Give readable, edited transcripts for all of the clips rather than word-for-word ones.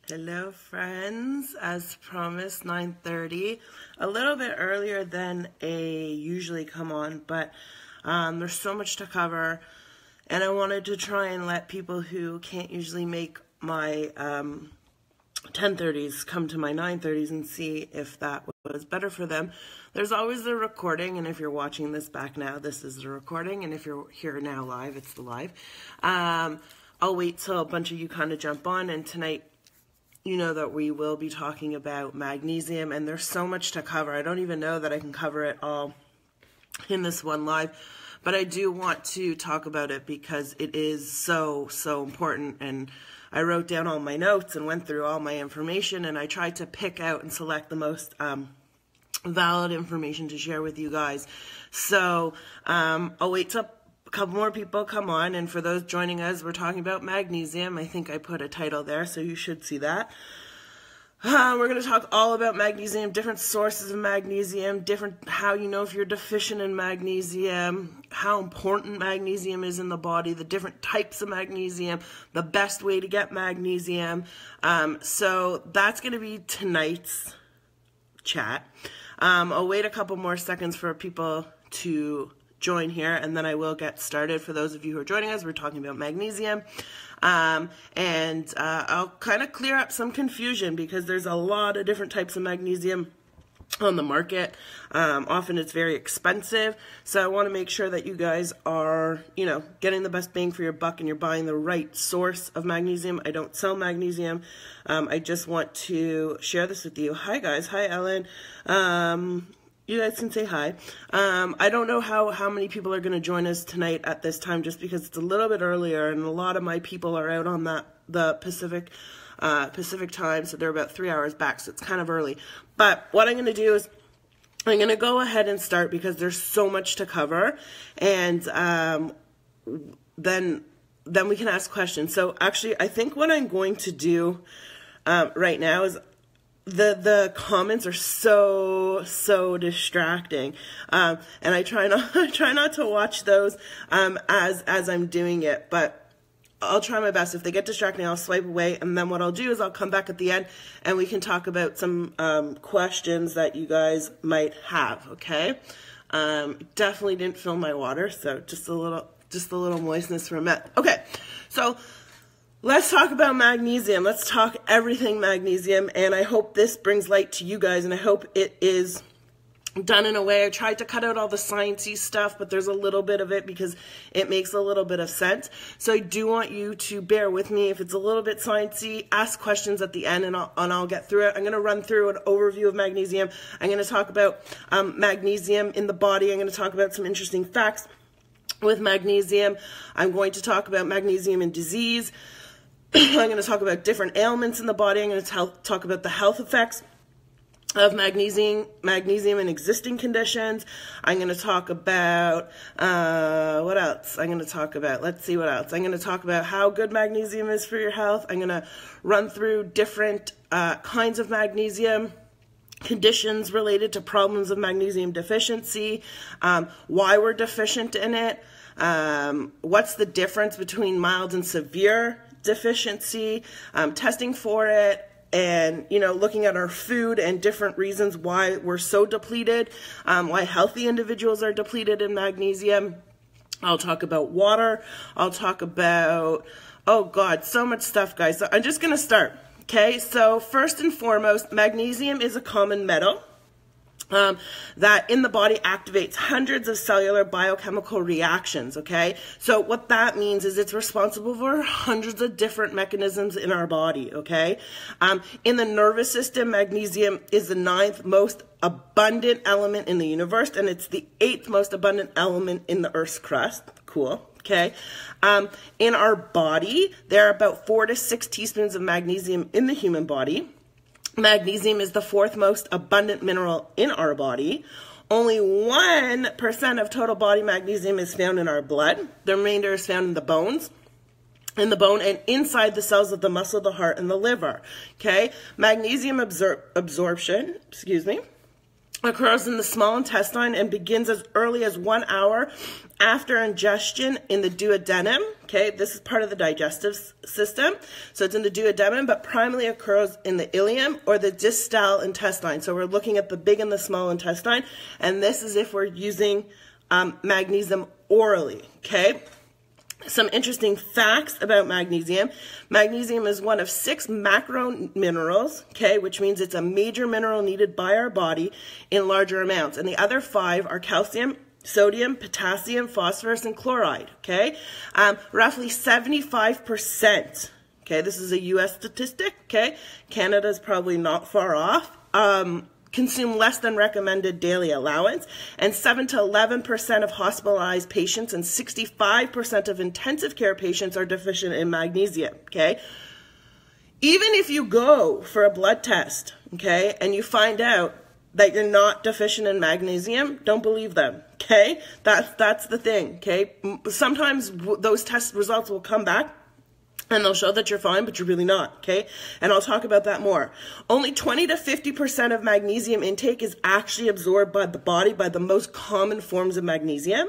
Hello friends, as promised, 9:30, a little bit earlier than I usually come on, but there's so much to cover, and I wanted to try and let people who can't usually make my 10:30s come to my 9:30s and see if that was better for them. There's always the recording, and if you're watching this back now, this is the recording, and if you're here now live, it's the live. I'll wait till a bunch of you kind of jump on, and tonight, you know that we will be talking about magnesium, and there's so much to cover. I don't even know that I can cover it all in this one live, but I do want to talk about it because it is so important. And I wrote down all my notes and went through all my information, and I tried to pick out and select the most valid information to share with you guys. So I'll wait till a couple more people come on, and for those joining us, we're talking about magnesium. I think I put a title there, so you should see that. We're going to talk all about magnesium, different sources of magnesium, how you know if you're deficient in magnesium, how important magnesium is in the body, the different types of magnesium, the best way to get magnesium. So that's going to be tonight's chat. I'll wait a couple more seconds for people to join here, and then I will get started. For those of you who are joining us, we're talking about magnesium, and I'll kind of clear up some confusion because there's a lot of different types of magnesium on the market. Often it's very expensive, so I want to make sure that you guys are, getting the best bang for your buck and you're buying the right source of magnesium. I don't sell magnesium. I just want to share this with you. Hi guys. Hi Ellen. You guys can say hi. I don't know how many people are going to join us tonight at this time, just because it's a little bit earlier, and a lot of my people are out on the Pacific time, so they're about 3 hours back, so it's kind of early. But what I'm going to do is I'm going to go ahead and start because there's so much to cover, and then we can ask questions. So actually, I think what I'm going to do right now is the comments are so distracting, and I try not to watch those as I'm doing it, but I'll try my best. If they get distracting, I'll swipe away, and then what I'll do is I'll come back at the end and we can talk about some questions that you guys might have. Okay, definitely didn't fill my water, so just a little moistness for a minute. Okay, so let's talk about magnesium. Let's talk everything magnesium, and I hope this brings light to you guys, and I hope it is done in a way. I tried to cut out all the sciencey stuff, but there's a little bit of it because it makes a little bit of sense. So I do want you to bear with me. If it's a little bit sciencey, ask questions at the end, and I'll get through it. I'm going to run through an overview of magnesium. I'm going to talk about magnesium in the body. I'm going to talk about some interesting facts with magnesium. I'm going to talk about magnesium in disease. I'm going to talk about different ailments in the body. I'm going to talk about the health effects of magnesium in existing conditions. I'm going to talk about, what else? I'm going to talk about, let's see what else. I'm going to talk about how good magnesium is for your health. I'm going to run through different kinds of magnesium, conditions related to problems of magnesium deficiency, why we're deficient in it, what's the difference between mild and severe deficiency, testing for it, and looking at our food and different reasons why we're so depleted, why healthy individuals are depleted in magnesium. I'll talk about water. I'll talk about, oh God, so much stuff, guys. So I'm just going to start. Okay, so first and foremost, magnesium is a common metal that in the body activates hundreds of cellular biochemical reactions. Okay, so what that means is it's responsible for hundreds of different mechanisms in our body. Okay, in the nervous system, magnesium is the 9th most abundant element in the universe, and it's the 8th most abundant element in the Earth's crust. Cool. Okay, in our body, there are about 4 to 6 teaspoons of magnesium in the human body. Magnesium is the 4th most abundant mineral in our body. Only 1% of total body magnesium is found in our blood. The remainder is found in the bones, and inside the cells of the muscle, the heart, and the liver. Okay, magnesium absorption, occurs in the small intestine and begins as early as 1 hour after ingestion in the duodenum. Okay, this is part of the digestive system. So it's in the duodenum, but primarily occurs in the ileum or the distal intestine. So we're looking at the big and the small intestine, and this is if we're using magnesium orally. Okay. Some interesting facts about magnesium. Magnesium is one of 6 macro minerals, okay, which means it's a major mineral needed by our body in larger amounts. And the other 5 are calcium, sodium, potassium, phosphorus, and chloride, okay? Roughly 75%, okay, this is a U.S. statistic, okay? Canada's probably not far off. Consume less than recommended daily allowance, and 7 to 11% of hospitalized patients and 65% of intensive care patients are deficient in magnesium, okay? Even if you go for a blood test, okay, and you find out that you're not deficient in magnesium, don't believe them, okay? That's the thing, okay? Sometimes those test results will come back and they'll show that you're fine, but you're really not, okay? And I'll talk about that more. Only 20 to 50% of magnesium intake is actually absorbed by the body by the most common forms of magnesium.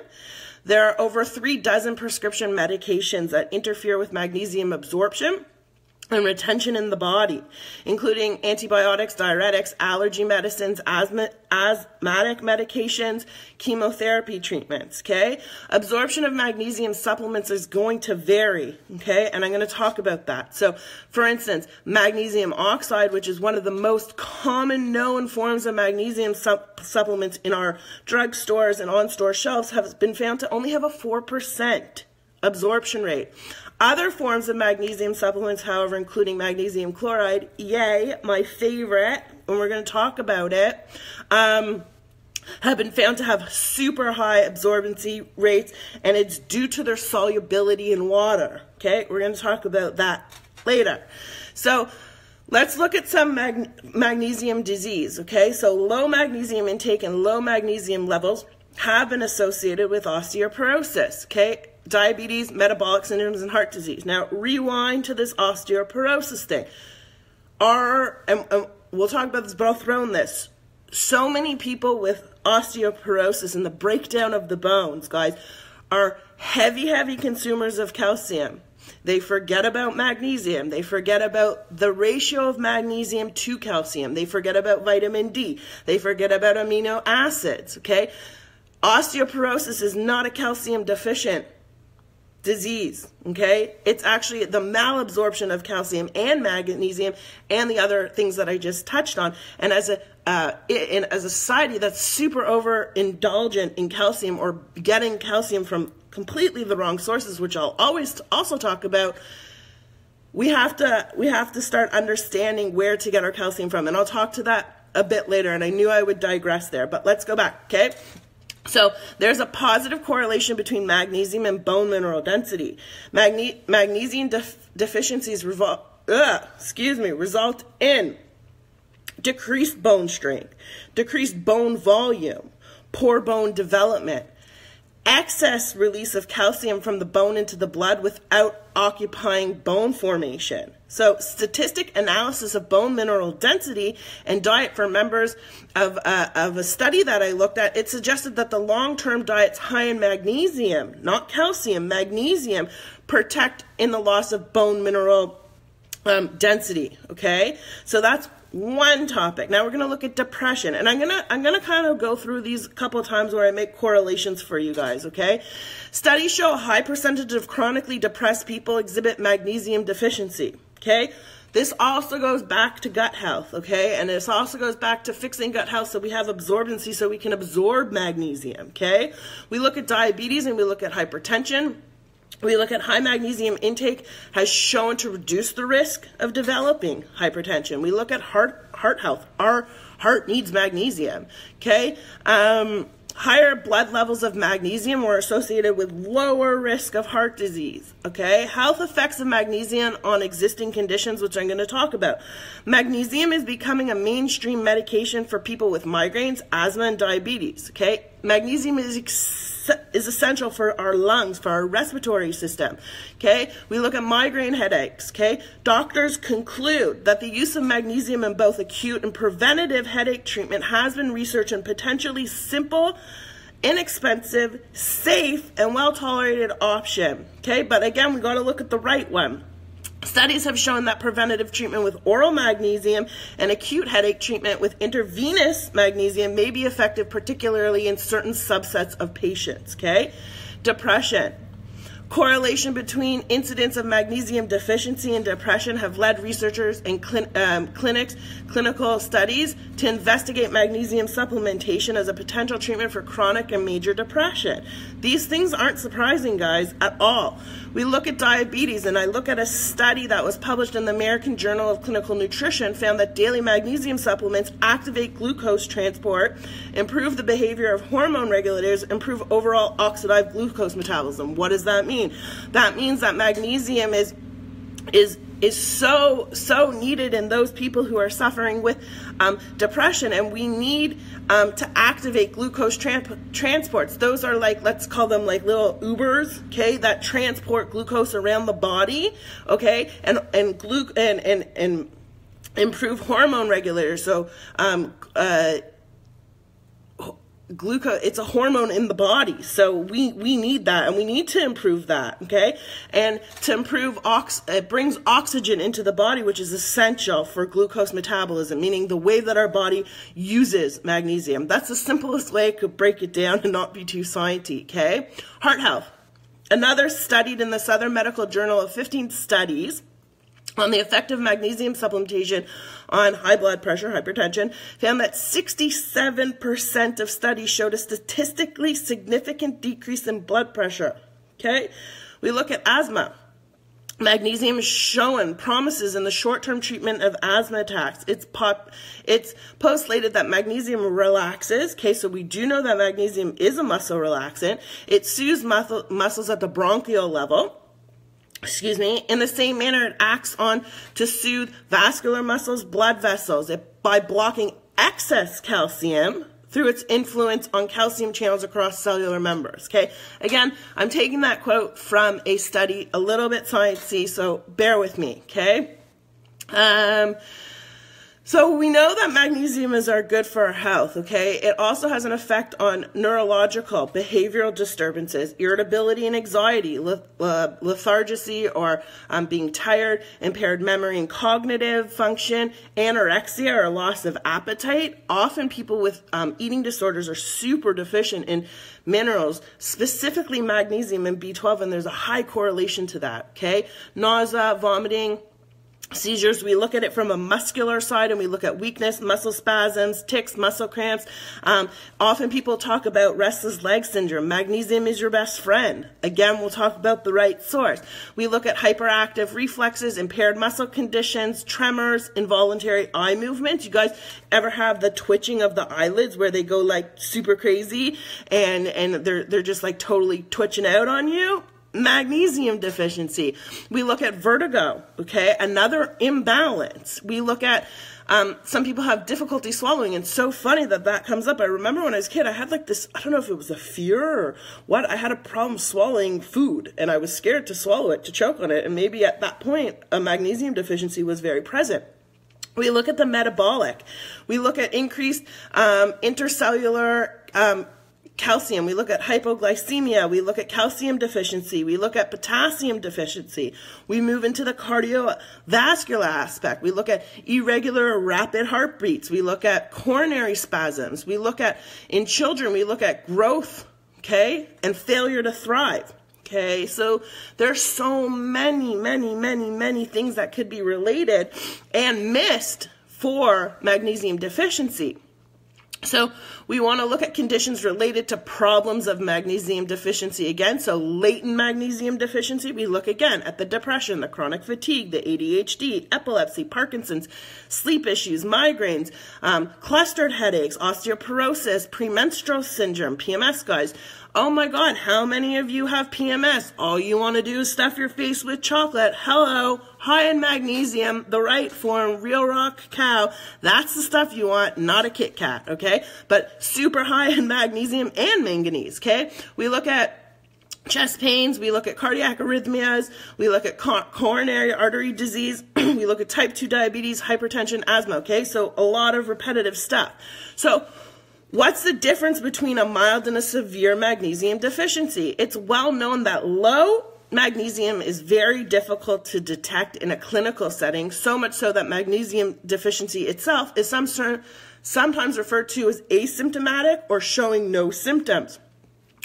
There are over 3 dozen prescription medications that interfere with magnesium absorption and retention in the body, including antibiotics, diuretics, allergy medicines, asthmatic medications, chemotherapy treatments, okay? Absorption of magnesium supplements is going to vary, okay? And I'm going to talk about that. So, for instance, magnesium oxide, which is one of the most common known forms of magnesium supplements in our drugstores and on-store shelves, has been found to only have a 4% absorption rate. Other forms of magnesium supplements, however, including magnesium chloride, yay, my favorite, and we're going to talk about it, have been found to have super high absorbency rates, and it's due to their solubility in water. Okay, we're going to talk about that later. So let's look at some magnesium disease. Okay, so low magnesium intake and low magnesium levels have been associated with osteoporosis. Okay, diabetes, metabolic syndromes, and heart disease. Now, rewind to this osteoporosis thing. And we'll talk about this, but I'll throw in this. So many people with osteoporosis and the breakdown of the bones, guys, are heavy consumers of calcium. They forget about magnesium. They forget about the ratio of magnesium to calcium. They forget about vitamin D. They forget about amino acids, okay? Osteoporosis is not a calcium deficient disease, okay? It's actually the malabsorption of calcium and magnesium and the other things that I just touched on. And as a society that's super overindulgent in calcium or getting calcium from completely the wrong sources, which I'll always also talk about, we have to start understanding where to get our calcium from. And I'll talk to that a bit later, and I knew I would digress there, but let's go back, okay? So there's a positive correlation between magnesium and bone mineral density. Magnesium deficiencies result in decreased bone strength, decreased bone volume, poor bone development, excess release of calcium from the bone into the blood without occupying bone formation. So statistic analysis of bone mineral density and diet for members of a study that I looked at, it suggested that the long-term diets high in magnesium, not calcium, magnesium, protect in the loss of bone mineral density, okay? So that's one topic. Now we're going to look at depression, and I'm going to kind of go through these a couple of times where I make correlations for you guys, okay? Studies show a high percentage of chronically depressed people exhibit magnesium deficiency, okay? This also goes back to gut health, okay? And this also goes back to fixing gut health so we have absorbency so we can absorb magnesium, okay? We look at diabetes and we look at hypertension. We look at high magnesium intake has shown to reduce the risk of developing hypertension. We look at heart health. Our heart needs magnesium, okay? Higher blood levels of magnesium were associated with lower risk of heart disease, okay? Health effects of magnesium on existing conditions, which I'm going to talk about. Magnesium is becoming a mainstream medication for people with migraines, asthma, and diabetes, okay? Magnesium is essential for our lungs, for our respiratory system, okay? We look at migraine headaches, okay? Doctors conclude that the use of magnesium in both acute and preventative headache treatment has been researched and potentially simple, inexpensive, safe, and well-tolerated option, okay? But again, we got to look at the right one. Studies have shown that preventative treatment with oral magnesium and acute headache treatment with intravenous magnesium may be effective, particularly in certain subsets of patients, okay? Depression. Correlation between incidence of magnesium deficiency and depression have led researchers and clinical studies to investigate magnesium supplementation as a potential treatment for chronic and major depression. These things aren't surprising, guys, at all. We look at diabetes, and I look at a study that was published in the American Journal of Clinical Nutrition, found that daily magnesium supplements activate glucose transport, improve the behavior of hormone regulators, improve overall oxidative glucose metabolism. What does that mean? That means that magnesium is so needed in those people who are suffering with depression, and we need to activate glucose transports. Those are like, let's call them like little Ubers, okay, that transport glucose around the body, okay, and improve hormone regulators. So glucose, it's a hormone in the body, so we need that, and we need to improve that, okay? And to improve, it brings oxygen into the body, which is essential for glucose metabolism, meaning the way that our body uses magnesium. That's the simplest way I could break it down and not be too sciencey, okay? Heart health. Another studied in the Southern Medical Journal of 15 studies on the effect of magnesium supplementation on high blood pressure, hypertension, found that 67% of studies showed a statistically significant decrease in blood pressure, okay? We look at asthma. Magnesium is shown promises in the short-term treatment of asthma attacks. It's postulated that magnesium relaxes, okay, so we do know that magnesium is a muscle relaxant. It soothes muscles at the bronchial level. In the same manner, it acts on to soothe vascular muscles, blood vessels, by blocking excess calcium through its influence on calcium channels across cellular members, okay? Again, I'm taking that quote from a study, a little bit sciencey, so bear with me, okay? So we know that magnesium is good for our health, okay? It also has an effect on neurological, behavioral disturbances, irritability and anxiety, lethargy or being tired, impaired memory and cognitive function, anorexia or loss of appetite. Often people with eating disorders are super deficient in minerals, specifically magnesium and B12, and there's a high correlation to that, okay? Nausea, vomiting, seizures. We look at it from a muscular side, and we look at weakness, muscle spasms, tics, muscle cramps. Often people talk about restless leg syndrome. Magnesium is your best friend. Again, we'll talk about the right source. We look at hyperactive reflexes, impaired muscle conditions, tremors, involuntary eye movements. You guys ever have the twitching of the eyelids where they go like super crazy and they're just like totally twitching out on you? Magnesium deficiency. We look at vertigo, okay, another imbalance. We look at some people have difficulty swallowing, and so funny that comes up. I remember when I was a kid, I had like this, I don't know if it was a fear or what, I had a problem swallowing food, and I was scared to swallow it, to choke on it, and maybe at that point a magnesium deficiency was very present. We look at the metabolic. We look at increased intercellular calcium. We look at hypoglycemia. We look at calcium deficiency. We look at potassium deficiency. We move into the cardiovascular aspect. We look at irregular or rapid heartbeats. We look at coronary spasms. We look at, in children, we look at growth, okay, and failure to thrive. Okay, so there's so many things that could be related and missed for magnesium deficiency. So we want to look at conditions related to problems of magnesium deficiency again. So latent magnesium deficiency, we look again at the depression, the chronic fatigue, the ADHD, epilepsy, Parkinson's, sleep issues, migraines, clustered headaches, osteoporosis, premenstrual syndrome, PMS, guys, Oh my God, how many of you have PMS? All you want to do is stuff your face with chocolate. Hello, high in magnesium, the right form, real rock cow. That's the stuff you want, not a Kit Kat, okay? But super high in magnesium and manganese, okay? We look at chest pains, we look at cardiac arrhythmias, we look at coronary artery disease, we look at type 2 diabetes, hypertension, asthma, okay? So a lot of repetitive stuff. So what's the difference between a mild and a severe magnesium deficiency? It's well known that low magnesium is very difficult to detect in a clinical setting, so much so that magnesium deficiency itself is sometimes referred to as asymptomatic or showing no symptoms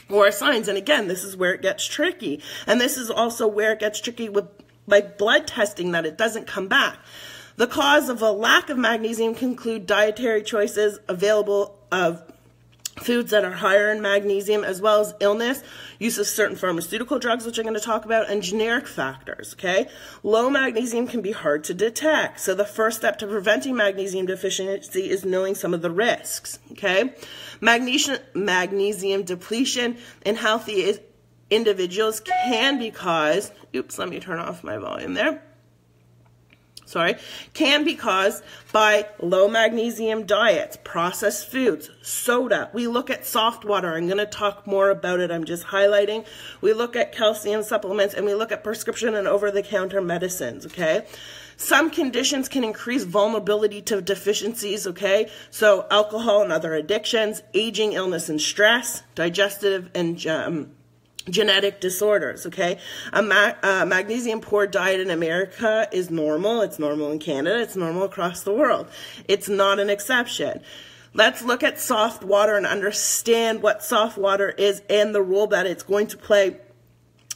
or signs. And again, this is where it gets tricky. And this is also where it gets tricky with like blood testing, that it doesn't come back. The cause of a lack of magnesium can include dietary choices, available of foods that are higher in magnesium, as well as illness, use of certain pharmaceutical drugs, which I'm going to talk about, and generic factors, okay? Low magnesium can be hard to detect. So the first step to preventing magnesium deficiency is knowing some of the risks, okay? Magnesium depletion in healthy individuals can be caused, oops, let me turn off my volume there. Can be caused by low magnesium diets, processed foods, soda. We look at soft water. I'm going to talk more about it. I'm just highlighting. We look at calcium supplements, and we look at prescription and over-the-counter medicines, okay? Some conditions can increase vulnerability to deficiencies, okay? So alcohol and other addictions, aging, illness, and stress, digestive and genetic disorders, okay? A magnesium poor diet in America is normal. It's normal in Canada. It's normal across the world. It's not an exception. Let's look at soft water and understand what soft water is and the role that it's going to play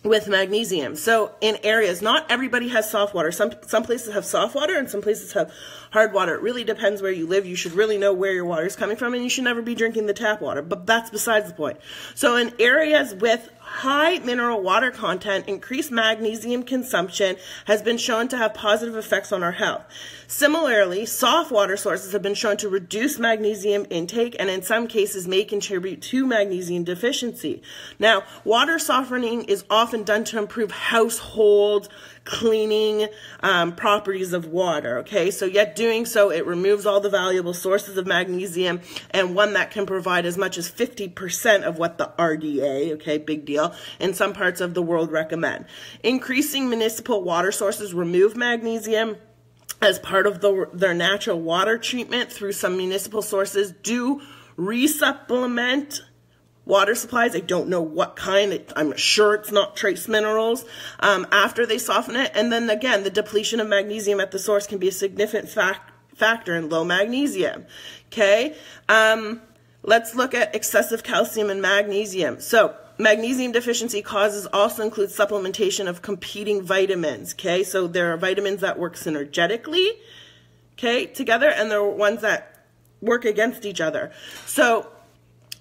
with magnesium. So in areas, not everybody has soft water. Some places have soft water and some places have hard water. It really depends where you live. You should really know where your water is coming from, and you should never be drinking the tap water, but that's besides the point. So in areas with high mineral water content, increased magnesium consumption has been shown to have positive effects on our health. Similarly, soft water sources have been shown to reduce magnesium intake and in some cases may contribute to magnesium deficiency. Now, water softening is often done to improve household cleaning properties of water, okay? So yet doing so, it removes all the valuable sources of magnesium, and one that can provide as much as 50% of what the RDA, okay, big deal, in some parts of the world recommend. Increasing municipal water sources remove magnesium as part of their natural water treatment through some municipal sources do resupplement water supplies. I don't know what kind. I'm sure it's not trace minerals after they soften it. And then again, the depletion of magnesium at the source can be a significant factor in low magnesium. Okay, let's look at excessive calcium and magnesium. So magnesium deficiency causes also include supplementation of competing vitamins. Okay, so there are vitamins that work synergetically, okay, together, and there are ones that work against each other. So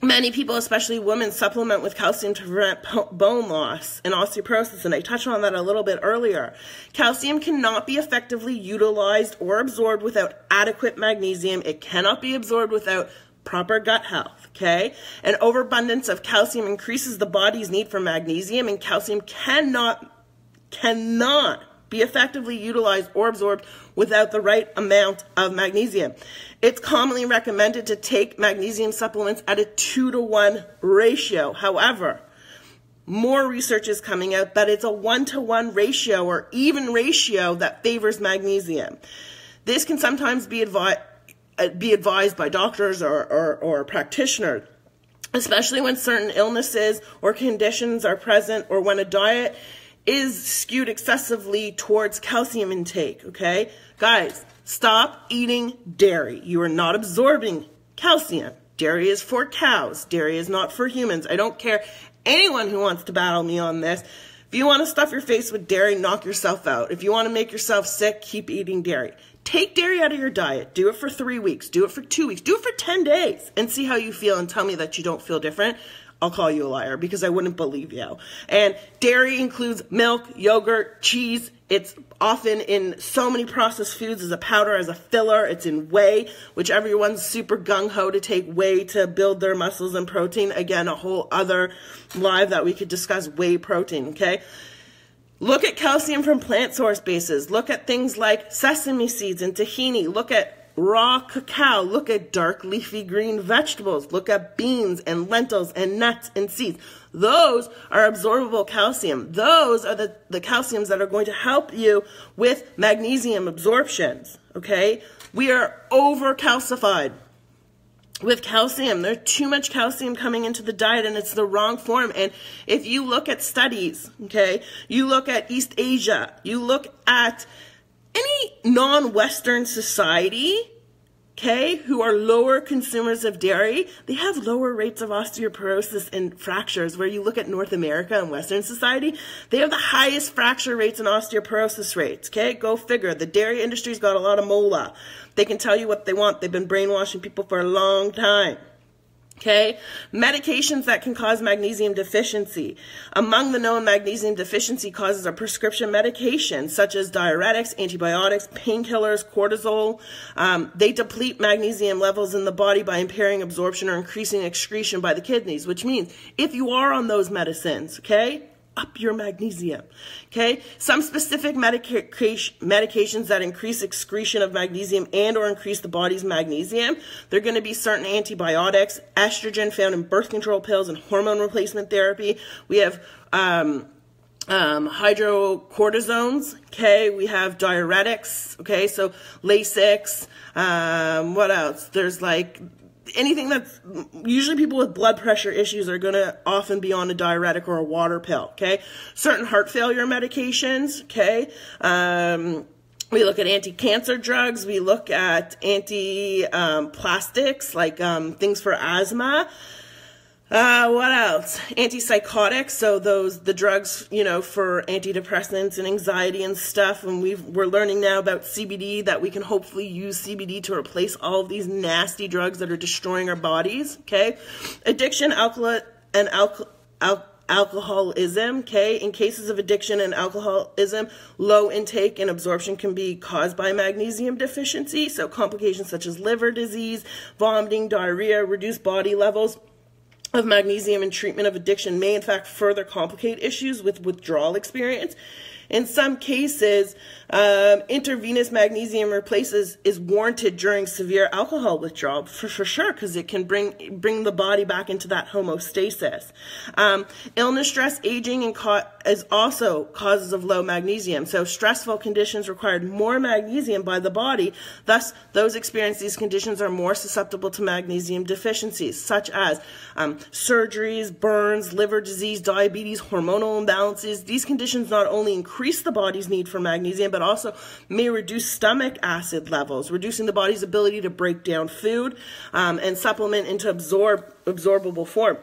many people, especially women, supplement with calcium to prevent bone loss and osteoporosis, and I touched on that a little bit earlier. Calcium cannot be effectively utilized or absorbed without adequate magnesium. It cannot be absorbed without proper gut health, okay? An overabundance of calcium increases the body's need for magnesium, and calcium cannot be effectively utilized or absorbed without the right amount of magnesium. It's commonly recommended to take magnesium supplements at a 2-to-1 ratio. However, more research is coming out that it's a 1-to-1 ratio or even ratio that favors magnesium. This can sometimes be advised by doctors or practitioners, especially when certain illnesses or conditions are present or when a diet is skewed excessively towards calcium intake, okay? Guys, stop eating dairy. You are not absorbing calcium. Dairy is for cows. Dairy is not for humans. I don't care anyone who wants to battle me on this. If you want to stuff your face with dairy, knock yourself out. If you want to make yourself sick, keep eating dairy. Take dairy out of your diet. Do it for 3 weeks. Do it for 2 weeks. Do it for 10 days and see how you feel and tell me that you don't feel different. I'll call you a liar because I wouldn't believe you. And dairy includes milk, yogurt, cheese, It's often in so many processed foods as a powder, as a filler. It's in whey, which everyone's super gung-ho to take whey to build their muscles and protein. Again, a whole other live that we could discuss, whey protein, okay? Look at calcium from plant source bases. Look at things like sesame seeds and tahini. Look at raw cacao. Look at dark leafy green vegetables. Look at beans and lentils and nuts and seeds. Those are absorbable calcium. Those are the calciums that are going to help you with magnesium absorptions, okay? We are over-calcified with calcium. There's too much calcium coming into the diet, and it's the wrong form. And if you look at studies, okay, you look at East Asia, you look at any non-Western society, okay, who are lower consumers of dairy, they have lower rates of osteoporosis and fractures. Where you look at North America and Western society, they have the highest fracture rates and osteoporosis rates, okay? Go figure. The dairy industry's got a lot of mola. They can tell you what they want. They've been brainwashing people for a long time. Okay, medications that can cause magnesium deficiency. Among the known magnesium deficiency causes are prescription medications such as diuretics, antibiotics, painkillers, cortisol. They deplete magnesium levels in the body by impairing absorption or increasing excretion by the kidneys, which means if you are on those medicines, okay, up your magnesium, okay? Some specific medications that increase excretion of magnesium and or increase the body's magnesium, they're going to be certain antibiotics, estrogen found in birth control pills and hormone replacement therapy. We have hydrocortisones, okay? We have diuretics, okay? So Lasix, what else? There's like anything that's, usually people with blood pressure issues are going to often be on a diuretic or a water pill, okay? Certain heart failure medications, okay? We look at anti-cancer drugs. We look at anti-plastics, like things for asthma. What else? Antipsychotics, so the drugs, you know, for antidepressants and anxiety and stuff. And we're learning now about CBD, that we can hopefully use CBD to replace all of these nasty drugs that are destroying our bodies, okay? Addiction, alcoholism, okay? In cases of addiction and alcoholism, low intake and absorption can be caused by magnesium deficiency. So complications such as liver disease, vomiting, diarrhea, reduced body levels of magnesium in treatment of addiction may in fact further complicate issues with withdrawal experience. In some cases, intravenous magnesium is warranted during severe alcohol withdrawal, for sure, because it can bring the body back into that homeostasis. Illness, stress, aging, is also causes of low magnesium. So stressful conditions required more magnesium by the body. Thus, those experiencing these conditions are more susceptible to magnesium deficiencies, such as surgeries, burns, liver disease, diabetes, hormonal imbalances. These conditions not only increase the body's need for magnesium, but also may reduce stomach acid levels, reducing the body's ability to break down food and supplement into absorbable form.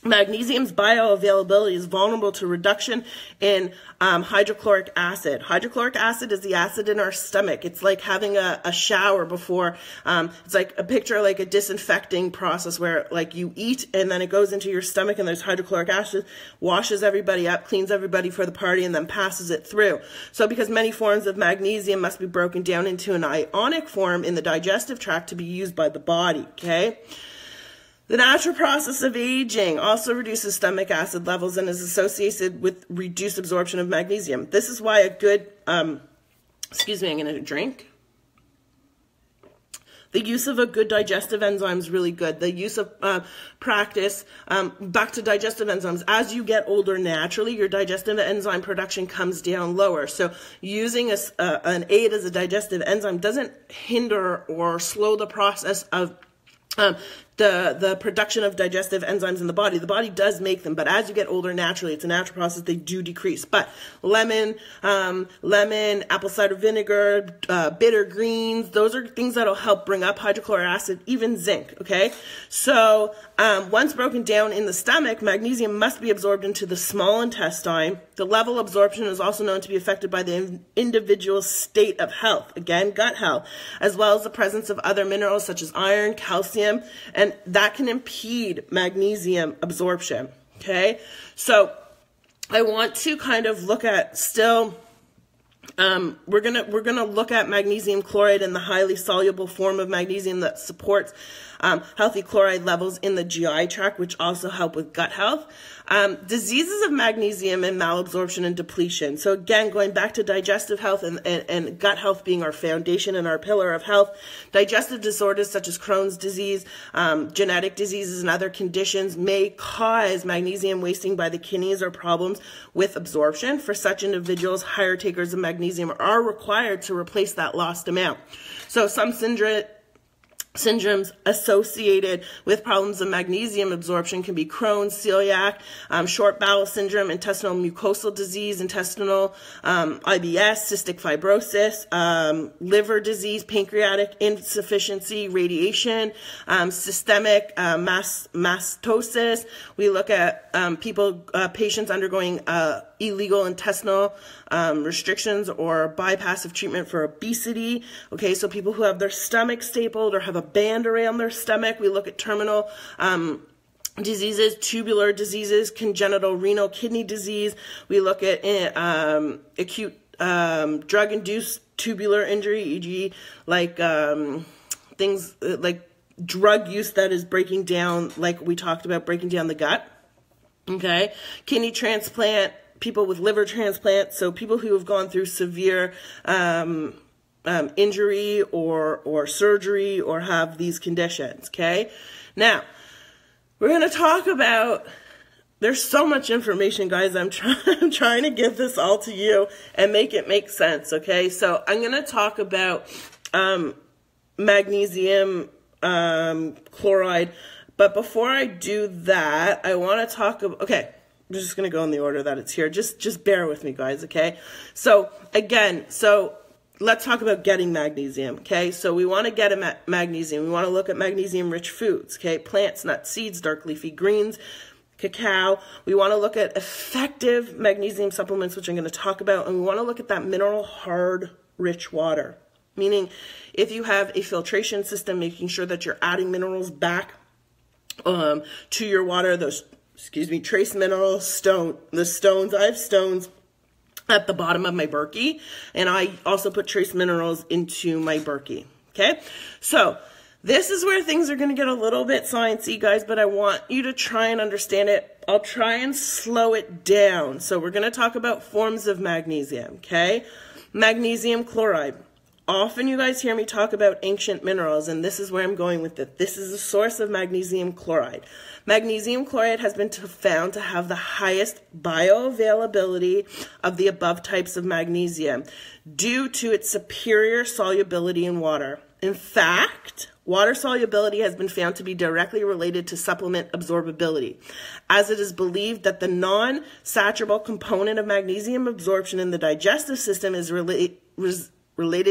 Magnesium's bioavailability is vulnerable to reduction in hydrochloric acid. Hydrochloric acid is the acid in our stomach. It's like having a shower before. It's like a picture, like a disinfecting process where like you eat and then it goes into your stomach and there's hydrochloric acid, washes everybody up, cleans everybody for the party, and then passes it through. So because many forms of magnesium must be broken down into an ionic form in the digestive tract to be used by the body, okay? The natural process of aging also reduces stomach acid levels and is associated with reduced absorption of magnesium. This is why a good, excuse me, I'm going to drink. The use of a good digestive enzyme is really good. The use of practice, back to digestive enzymes. As you get older naturally, your digestive enzyme production comes down lower. So using an aid as a digestive enzyme doesn't hinder or slow the process of the production of digestive enzymes in the body. The body does make them, but as you get older naturally, it's a natural process, they do decrease. But lemon, apple cider vinegar, bitter greens, those are things that'll help bring up hydrochloric acid, even zinc, okay? So once broken down in the stomach, magnesium must be absorbed into the small intestine. The level of absorption is also known to be affected by the individual's state of health, again, gut health, as well as the presence of other minerals such as iron, calcium, and that can impede magnesium absorption, okay? So I want to kind of look at still We're gonna look at magnesium chloride and the highly soluble form of magnesium that supports healthy chloride levels in the GI tract, which also help with gut health. Diseases of magnesium and malabsorption and depletion. So again, going back to digestive health and gut health being our foundation and our pillar of health, digestive disorders such as Crohn's disease, genetic diseases and other conditions may cause magnesium wasting by the kidneys or problems with absorption. For such individuals, higher takers of magnesium are required to replace that lost amount. So some syndromes associated with problems of magnesium absorption can be Crohn's, celiac, short bowel syndrome, intestinal mucosal disease, intestinal IBS, cystic fibrosis, liver disease, pancreatic insufficiency, radiation, systemic mastosis. We look at patients undergoing illegal intestinal restrictions or bypass of treatment for obesity. Okay, so people who have their stomach stapled or have a band around their stomach. We look at terminal diseases, tubular diseases, congenital renal kidney disease. We look at acute drug-induced tubular injury, e.g. like things like drug use that is breaking down, like we talked about, breaking down the gut. Okay, kidney transplant, people with liver transplant, so people who have gone through severe injury or surgery or have these conditions, okay? Now, we're going to talk about, there's so much information, guys. I'm trying to give this all to you and make it make sense, okay? So I'm going to talk about magnesium chloride, but before I do that, I want to talk about, okay, I'm just going to go in the order that it's here. Just bear with me, guys, okay? So, again, let's talk about getting magnesium, okay? So we want to get magnesium. We want to look at magnesium-rich foods, okay? Plants, nuts, seeds, dark leafy greens, cacao. We want to look at effective magnesium supplements, which I'm going to talk about, and we want to look at that mineral hard, rich water. Meaning, if you have a filtration system, making sure that you're adding minerals back to your water, those, trace minerals, the stones. I have stones at the bottom of my Berkey, and I also put trace minerals into my Berkey, okay? So this is where things are going to get a little bit sciencey, guys, but I want you to try and understand it. I'll try and slow it down. So we're going to talk about forms of magnesium, okay? Magnesium chloride. Often you guys hear me talk about ancient minerals, and this is where I'm going with it. This is the source of magnesium chloride. Magnesium chloride has been found to have the highest bioavailability of the above types of magnesium due to its superior solubility in water. In fact, water solubility has been found to be directly related to supplement absorbability, as it is believed that the non-saturable component of magnesium absorption in the digestive system is related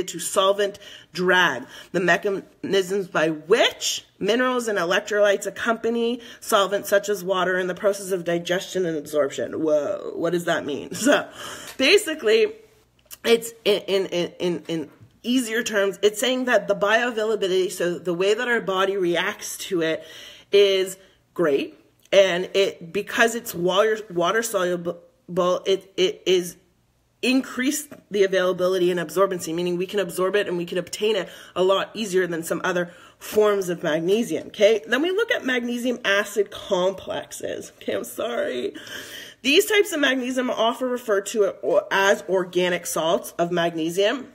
to solvent drag, the mechanisms by which minerals and electrolytes accompany solvents such as water in the process of digestion and absorption. Whoa, what does that mean? So basically, it's in easier terms, it's saying that the bioavailability, so the way that our body reacts to it, is great, and because it's water soluble, it is increase the availability and absorbency, meaning we can absorb it and we can obtain it a lot easier than some other forms of magnesium, okay? Then we look at magnesium acid complexes, okay? I'm sorry. These types of magnesium are often referred to as organic salts of magnesium,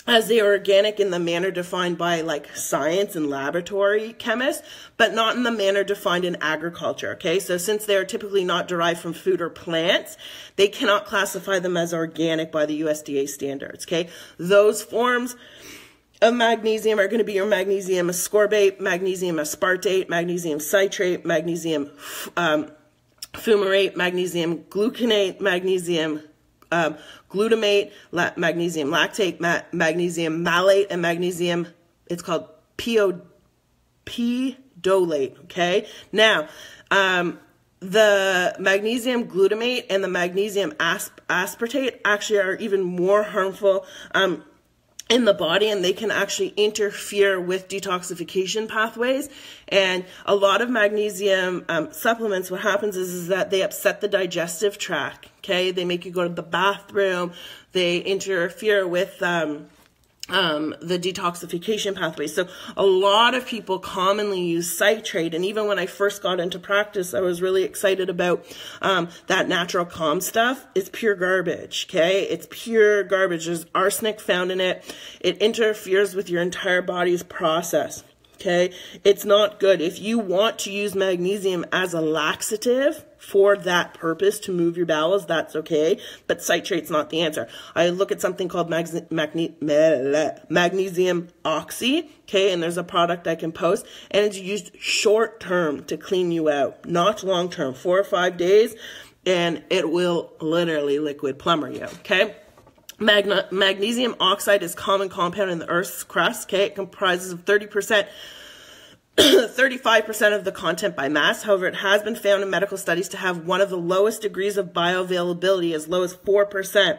as they are organic in the manner defined by like science and laboratory chemists, but not in the manner defined in agriculture, okay? So since they are typically not derived from food or plants, they cannot classify them as organic by the USDA standards, okay? Those forms of magnesium are going to be your magnesium ascorbate, magnesium aspartate, magnesium citrate, magnesium fumarate, magnesium gluconate, magnesium glutamate, magnesium lactate, magnesium malate, and magnesium, it's called pedolate, okay? Now, the magnesium glutamate and the magnesium aspartate actually are even more harmful in the body, and they can actually interfere with detoxification pathways. And a lot of magnesium supplements, what happens is that they upset the digestive tract, okay? They make you go to the bathroom. They interfere with the detoxification pathway. So a lot of people commonly use citrate. And even when I first got into practice, I was really excited about that natural calm stuff. It's pure garbage, okay? It's pure garbage. There's arsenic found in it. It interferes with your entire body's process, okay? It's not good. If you want to use magnesium as a laxative for that purpose, to move your bowels, that's okay, but citrate's not the answer. I look at something called magnesium oxy, okay, and there's a product I can post, and it's used short term to clean you out, not long term, 4 or 5 days, and it will literally liquid plumber you, okay? Magnesium oxide is a common compound in the Earth's crust, okay? It comprises of 35% of the content by mass. However, it has been found in medical studies to have one of the lowest degrees of bioavailability, as low as 4%.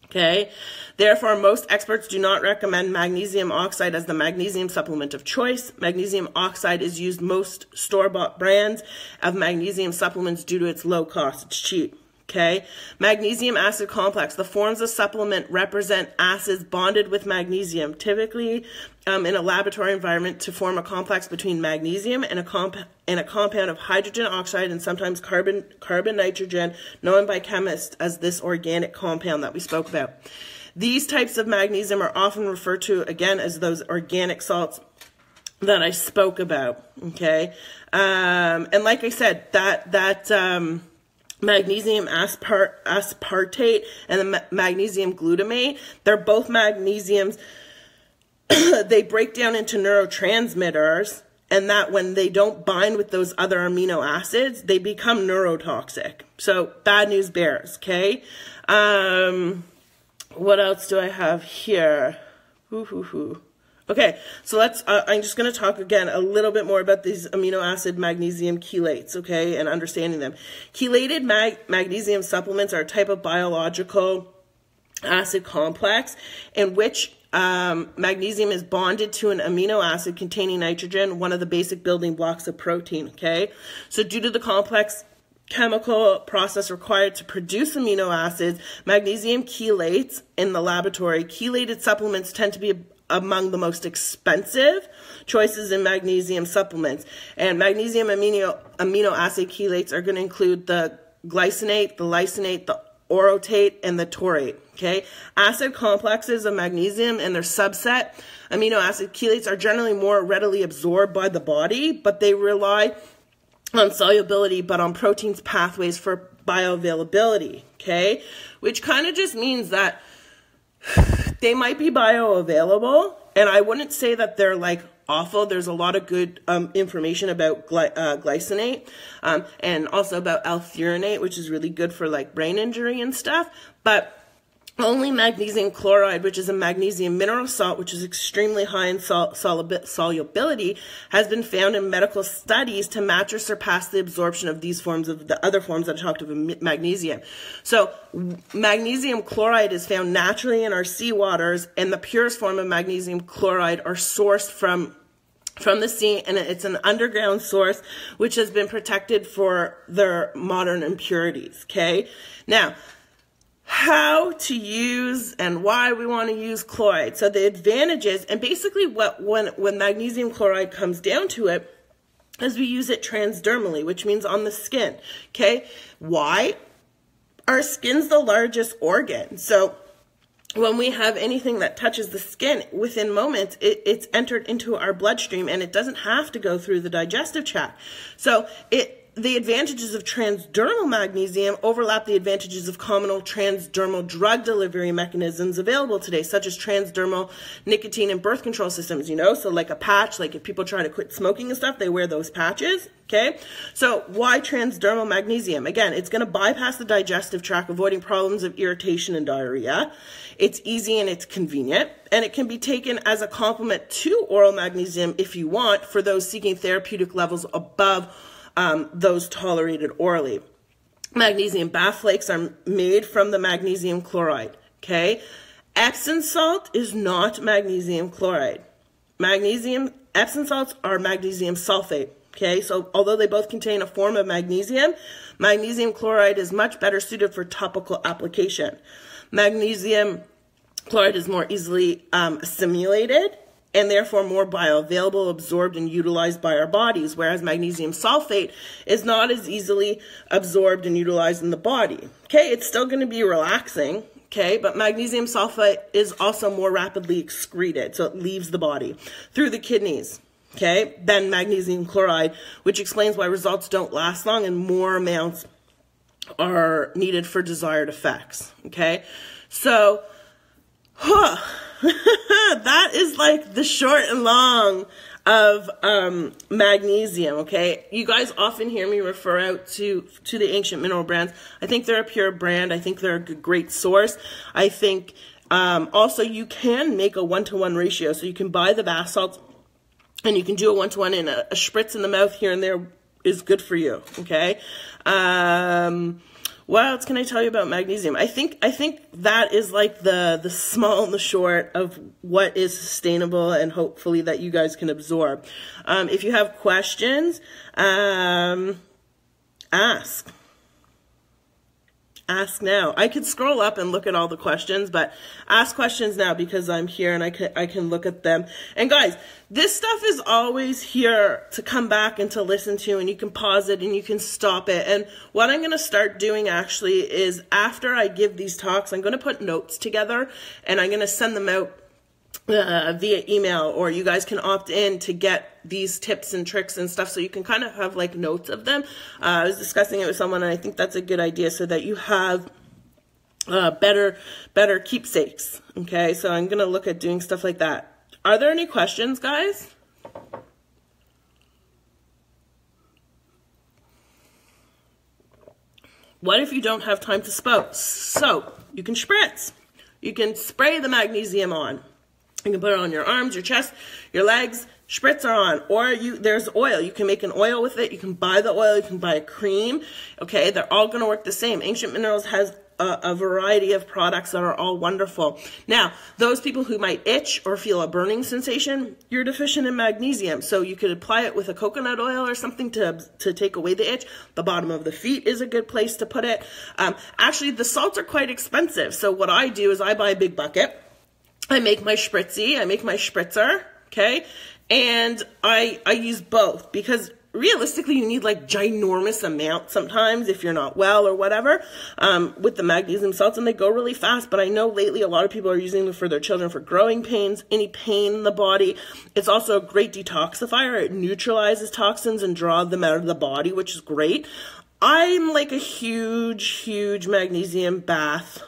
Okay? Therefore, most experts do not recommend magnesium oxide as the magnesium supplement of choice. Magnesium oxide is used most store-bought brands of magnesium supplements due to its low cost. It's cheap. Okay, magnesium acid complex. The forms of supplement represent acids bonded with magnesium, typically in a laboratory environment, to form a complex between magnesium and a compound of hydrogen oxide and sometimes carbon nitrogen, known by chemists as this organic compound that we spoke about. These types of magnesium are often referred to, again, as those organic salts that I spoke about. Okay, and like I said, magnesium aspartate and the magnesium glutamate, they're both magnesiums. They break down into neurotransmitters, and that when they don't bind with those other amino acids, they become neurotoxic. So bad news bears, okay? What else do I have here? Okay, so I'm just going to talk again a little bit more about these amino acid magnesium chelates, okay, and understanding them. Chelated magnesium supplements are a type of biological acid complex in which magnesium is bonded to an amino acid containing nitrogen, one of the basic building blocks of protein, okay? So due to the complex chemical process required to produce amino acids, magnesium chelates in the laboratory, chelated supplements tend to be among the most expensive choices in magnesium supplements. And magnesium amino acid chelates are going to include the glycinate, the lysine, the orotate, and the taurate. Okay, acid complexes of magnesium and their subset amino acid chelates are generally more readily absorbed by the body, but they rely on solubility, but on proteins pathways for bioavailability. Okay, which kind of just means that they might be bioavailable, and I wouldn't say that they're like awful. There's a lot of good information about glycinate and also about L-threonate, which is really good for like brain injury and stuff. But only magnesium chloride, which is a magnesium mineral salt, which is extremely high in solubility, has been found in medical studies to match or surpass the absorption of these forms of the other forms that I talked about magnesium. So magnesium chloride is found naturally in our seawaters, and the purest form of magnesium chloride are sourced from the sea, and it's an underground source which has been protected for their modern impurities. Okay, now, how to use and why we want to use chloride. So the advantages, and basically when magnesium chloride comes down to it, is we use it transdermally, which means on the skin. Okay, why? Our skin's the largest organ. So when we have anything that touches the skin, within moments, it's entered into our bloodstream, and it doesn't have to go through the digestive tract. So the advantages of transdermal magnesium overlap the advantages of common transdermal drug delivery mechanisms available today, such as transdermal nicotine and birth control systems, so like a patch, like if people try to quit smoking and stuff, they wear those patches, okay? So why transdermal magnesium? Again, it's going to bypass the digestive tract, avoiding problems of irritation and diarrhea. It's easy and it's convenient, and it can be taken as a complement to oral magnesium if you want, for those seeking therapeutic levels above those tolerated orally. Magnesium bath flakes are made from the magnesium chloride, okay? Epsom salt is not magnesium chloride. Epsom salts are magnesium sulfate. Okay, so although they both contain a form of magnesium, magnesium chloride is much better suited for topical application. Magnesium chloride is more easily assimilated and therefore more bioavailable, absorbed, and utilized by our bodies, whereas magnesium sulfate is not as easily absorbed and utilized in the body. Okay, it's still going to be relaxing, okay, but magnesium sulfate is also more rapidly excreted, so it leaves the body through the kidneys, okay, than magnesium chloride, which explains why results don't last long and more amounts are needed for desired effects, okay? So, that is like the short and long of magnesium, okay? You guys often hear me refer out to the Ancient Mineral brands. I think they're a pure brand. I think they're a great source. I think also you can make a 1-to-1 ratio. So you can buy the bath salts and you can do a 1-to-1, and a spritz in the mouth here and there is good for you, okay? What else can I tell you about magnesium? I think that is like the small and the short of what is sustainable and hopefully that you guys can absorb. If you have questions, ask. Ask now. I could scroll up and look at all the questions, but ask questions now because I'm here and I can look at them. And guys, this stuff is always here to come back and to listen to, and you can pause it and you can stop it. And what I'm going to start doing actually is after I give these talks, I'm going to put notes together and I'm going to send them out via email, or you guys can opt in to get these tips and tricks and stuff so you can kind of have like notes of them. I was discussing it with someone and I think that's a good idea so that you have better keepsakes. Okay, so I'm going to look at doing stuff like that. Are there any questions, guys? What if you don't have time to soak? So you can spritz. You can spray the magnesium on. You can put it on your arms, your chest, your legs, spritz are on. Or there's oil. You can make an oil with it. You can buy the oil. You can buy a cream. Okay, they're all going to work the same. Ancient Minerals has a variety of products that are all wonderful. Now, those people who might itch or feel a burning sensation, you're deficient in magnesium. So you could apply it with a coconut oil or something to take away the itch. The bottom of the feet is a good place to put it. Actually, the salts are quite expensive. So what I do is I buy a big bucket. I make my spritzy, I make my spritzer, okay? And I use both because realistically you need like ginormous amounts sometimes if you're not well or whatever with the magnesium salts, and they go really fast. But I know lately a lot of people are using them for their children for growing pains, any pain in the body. It's also a great detoxifier. It neutralizes toxins and draws them out of the body, which is great. I'm like a huge magnesium bath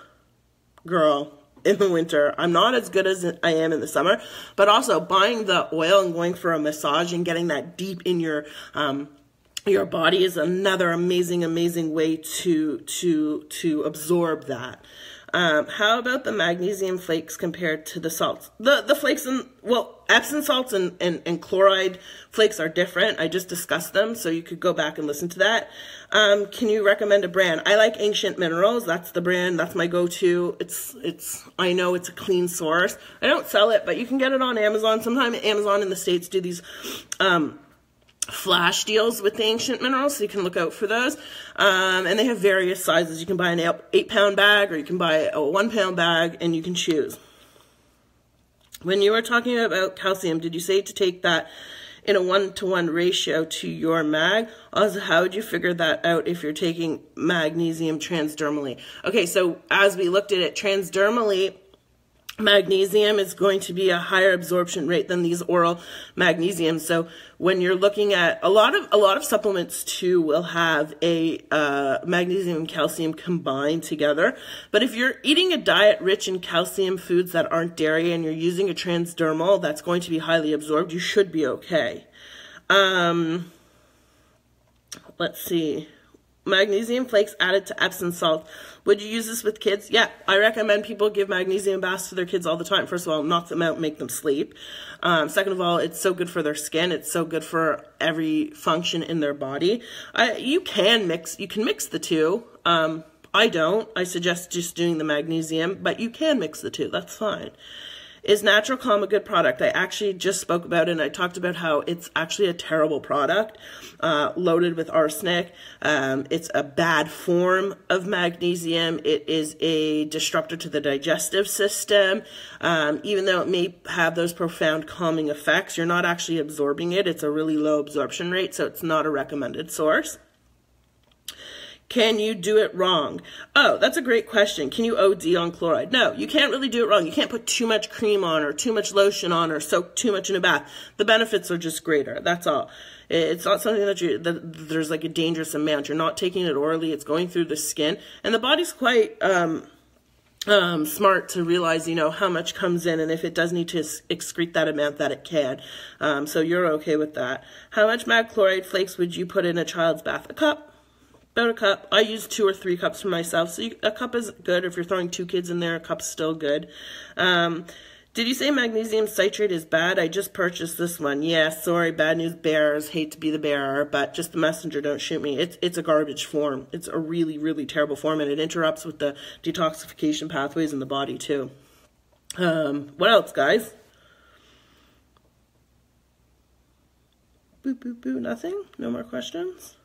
girl in the winter. I'm not as good as I am in the summer, but also buying the oil and going for a massage and getting that deep in your body is another amazing way to absorb that. How about the magnesium flakes compared to the salts? The flakes Epsom salts and chloride flakes are different. I just discussed them, so you could go back and listen to that. Can you recommend a brand? I like Ancient Minerals. That's the brand. That's my go-to. I know it's a clean source. I don't sell it, but you can get it on Amazon. Sometimes Amazon in the States do these flash deals with the Ancient Minerals, so you can look out for those. And they have various sizes. You can buy an 8-pound bag, or you can buy a 1-pound bag, and you can choose. When you were talking about calcium, did you say to take that in a 1-to-1 ratio to your mag? Also, how would you figure that out if you're taking magnesium transdermally? Okay, so as we looked at it, transdermally, magnesium is going to be a higher absorption rate than these oral magnesium. So when you're looking at a lot of supplements too will have a magnesium and calcium combined together. But if you're eating a diet rich in calcium foods that aren't dairy and you're using a transdermal that's going to be highly absorbed, you should be okay. Let's see. Magnesium flakes added to Epsom salt. Would you use this with kids? Yeah, I recommend people give magnesium baths to their kids all the time. First of all, knock them out, make them sleep. Second of all, it's so good for their skin. It's so good for every function in their body. You can mix the two. I don't. I suggest just doing the magnesium, but you can mix the two. That's fine. Is Natural Calm a good product? I actually just spoke about it, and I talked about how it's actually a terrible product, loaded with arsenic. It's a bad form of magnesium. It is a disruptor to the digestive system. Even though it may have those profound calming effects, you're not actually absorbing it. It's a really low absorption rate, so it's not a recommended source. Can you do it wrong? Oh, that's a great question. Can you OD on chloride? No, you can't really do it wrong. You can't put too much cream on or too much lotion on or soak too much in a bath. The benefits are just greater. That's all. It's not something that there's like a dangerous amount. You're not taking it orally. It's going through the skin. And the body's quite smart to realize, you know, how much comes in and if it does need to excrete that amount that it can. So you're okay with that. How much mag chloride flakes would you put in a child's bath? A cup. About a cup. I use 2 or 3 cups for myself. So a cup is good. If you're throwing 2 kids in there, a cup's still good. Did you say magnesium citrate is bad? I just purchased this one. Yeah, sorry, bad news bears. Hate to be the bearer, but just the messenger, don't shoot me. It's a garbage form. It's a really, really terrible form, and it interrupts with the detoxification pathways in the body, too. What else, guys? Boo, boo, boo, nothing? No more questions?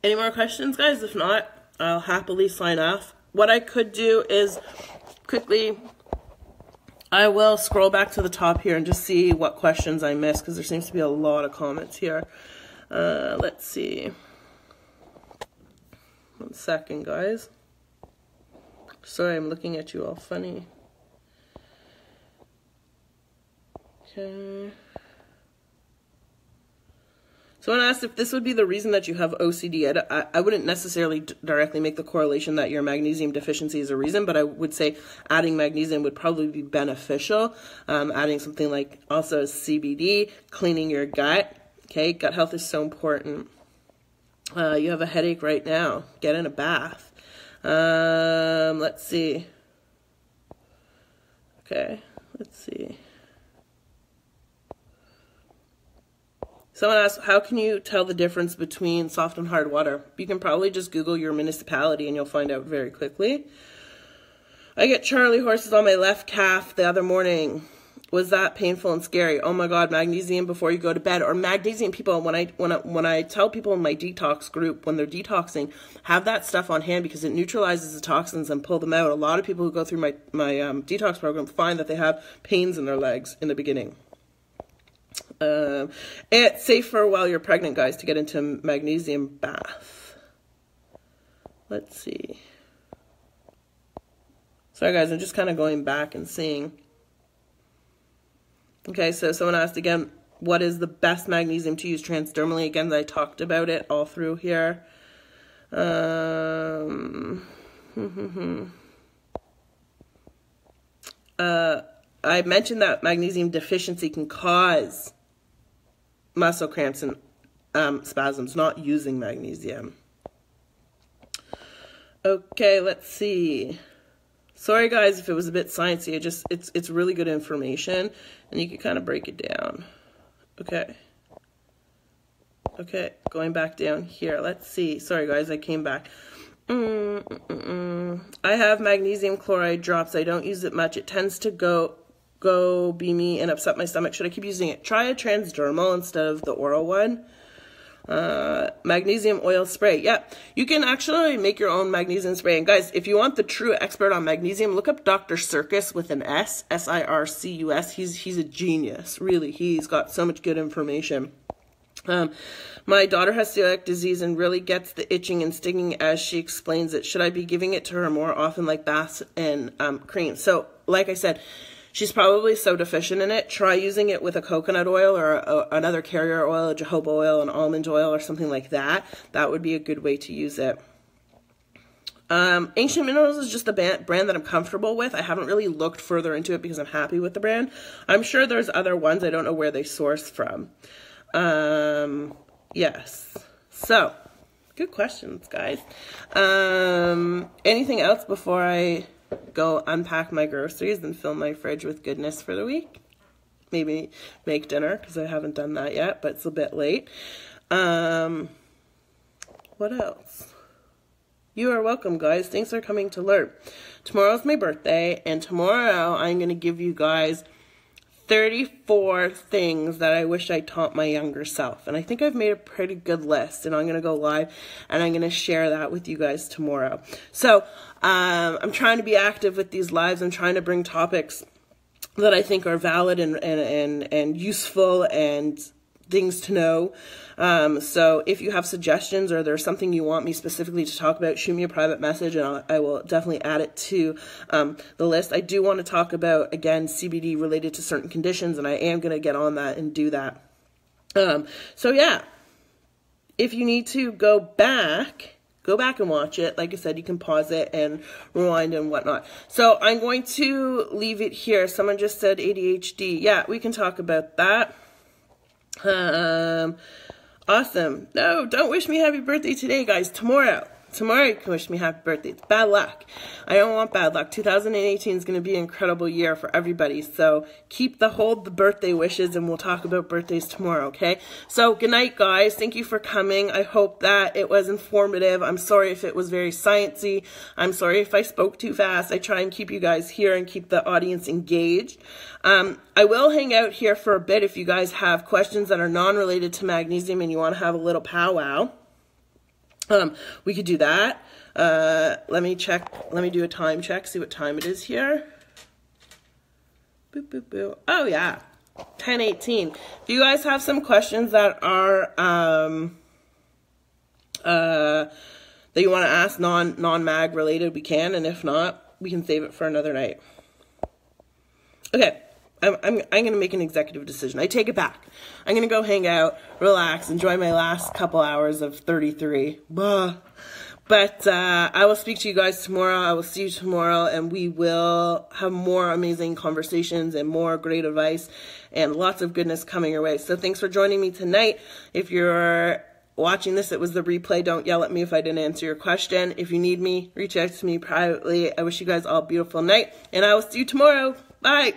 Any more questions, guys? If not, I'll happily sign off. What I could do is quickly, I will scroll back to the top here and just see what questions I missed, because there seems to be a lot of comments here. Let's see. 1 second, guys. Sorry, I'm looking at you all funny. Okay. Someone asked if this would be the reason that you have OCD. I wouldn't necessarily directly make the correlation that your magnesium deficiency is a reason, but I would say adding magnesium would probably be beneficial. Adding something like also CBD, cleaning your gut. Okay, gut health is so important. You have a headache right now. Get in a bath. Let's see. Okay, let's see. Someone asked, how can you tell the difference between soft and hard water? You can probably just Google your municipality and you'll find out very quickly. I get Charlie horses on my left calf the other morning. Was that painful and scary? Oh my God, magnesium before you go to bed. Or magnesium, people, when I tell people in my detox group, when they're detoxing, have that stuff on hand because it neutralizes the toxins and pull them out. A lot of people who go through my detox program find that they have pains in their legs in the beginning. It's safer while you're pregnant, guys, to get into magnesium bath. Let's see. Sorry, guys, I'm just kind of going back and seeing. Okay, so someone asked again, what is the best magnesium to use transdermally? Again, I talked about it all through here. I mentioned that magnesium deficiency can cause muscle cramps and spasms, not using magnesium. Okay, let's see. Sorry, guys, if it was a bit sciencey. It's really good information, and you can kind of break it down. Okay. Okay, going back down here. Let's see. Sorry, guys, I came back. I have magnesium chloride drops. I don't use it much. It tends to go be me and upset my stomach. Should I keep using it? Try a transdermal instead of the oral one. Magnesium oil spray. Yeah, you can actually make your own magnesium spray. And guys, if you want the true expert on magnesium, look up Dr. Circus with an S, S-I-R-C-U-S. He's a genius, really. He's got so much good information. My daughter has celiac disease and really gets the itching and stinging as she explains it. Should I be giving it to her more often, like baths and cream? So, like I said, she's probably so deficient in it. Try using it with a coconut oil or another carrier oil, a jojoba oil, an almond oil, or something like that. That would be a good way to use it. Ancient Minerals is just a brand that I'm comfortable with. I haven't really looked further into it because I'm happy with the brand. I'm sure there's other ones. I don't know where they source from. Yes. So, good questions, guys. Anything else before I go unpack my groceries and fill my fridge with goodness for the week? maybe make dinner because I haven't done that yet, but it's a bit late. What else? You are welcome, guys. Thanks for coming to learn. Tomorrow's my birthday, and tomorrow I'm going to give you guys 34 things that I wish I taught my younger self. And I think I've made a pretty good list, and I'm going to go live and I'm going to share that with you guys tomorrow. So I'm trying to be active with these lives. I'm trying to bring topics that I think are valid and useful and things to know. So if you have suggestions or there's something you want me specifically to talk about, shoot me a private message and I will definitely add it to the list. I do want to talk about, again, CBD related to certain conditions, and I am going to get on that and do that. So yeah, if you need to go back and watch it. Like I said, you can pause it and rewind and whatnot. So I'm going to leave it here. Someone just said ADHD. Yeah, we can talk about that. Awesome. No, don't wish me happy birthday today, guys. Tomorrow you can wish me happy birthday. It's bad luck. I don't want bad luck. 2018 is going to be an incredible year for everybody. So hold the birthday wishes, and we'll talk about birthdays tomorrow, okay? So good night, guys. Thank you for coming. I hope that it was informative. I'm sorry if it was very sciencey. I'm sorry if I spoke too fast. I try and keep you guys here and keep the audience engaged. I will hang out here for a bit if you guys have questions that are non-related to magnesium and you want to have a little powwow. We could do that. Let me do a time check, see what time it is here. Boop, boop, boop. Oh yeah, 10:18. If you guys have some questions that are, that you want to ask non-mag related, we can, and if not, we can save it for another night. Okay. I'm going to make an executive decision. I take it back. I'm going to go hang out, relax, enjoy my last couple hours of 33. But I will speak to you guys tomorrow. I will see you tomorrow, and we will have more amazing conversations and more great advice and lots of goodness coming your way. So thanks for joining me tonight. If you're watching this, it was the replay. Don't yell at me if I didn't answer your question. If you need me, reach out to me privately. I wish you guys all a beautiful night, and I will see you tomorrow. Bye.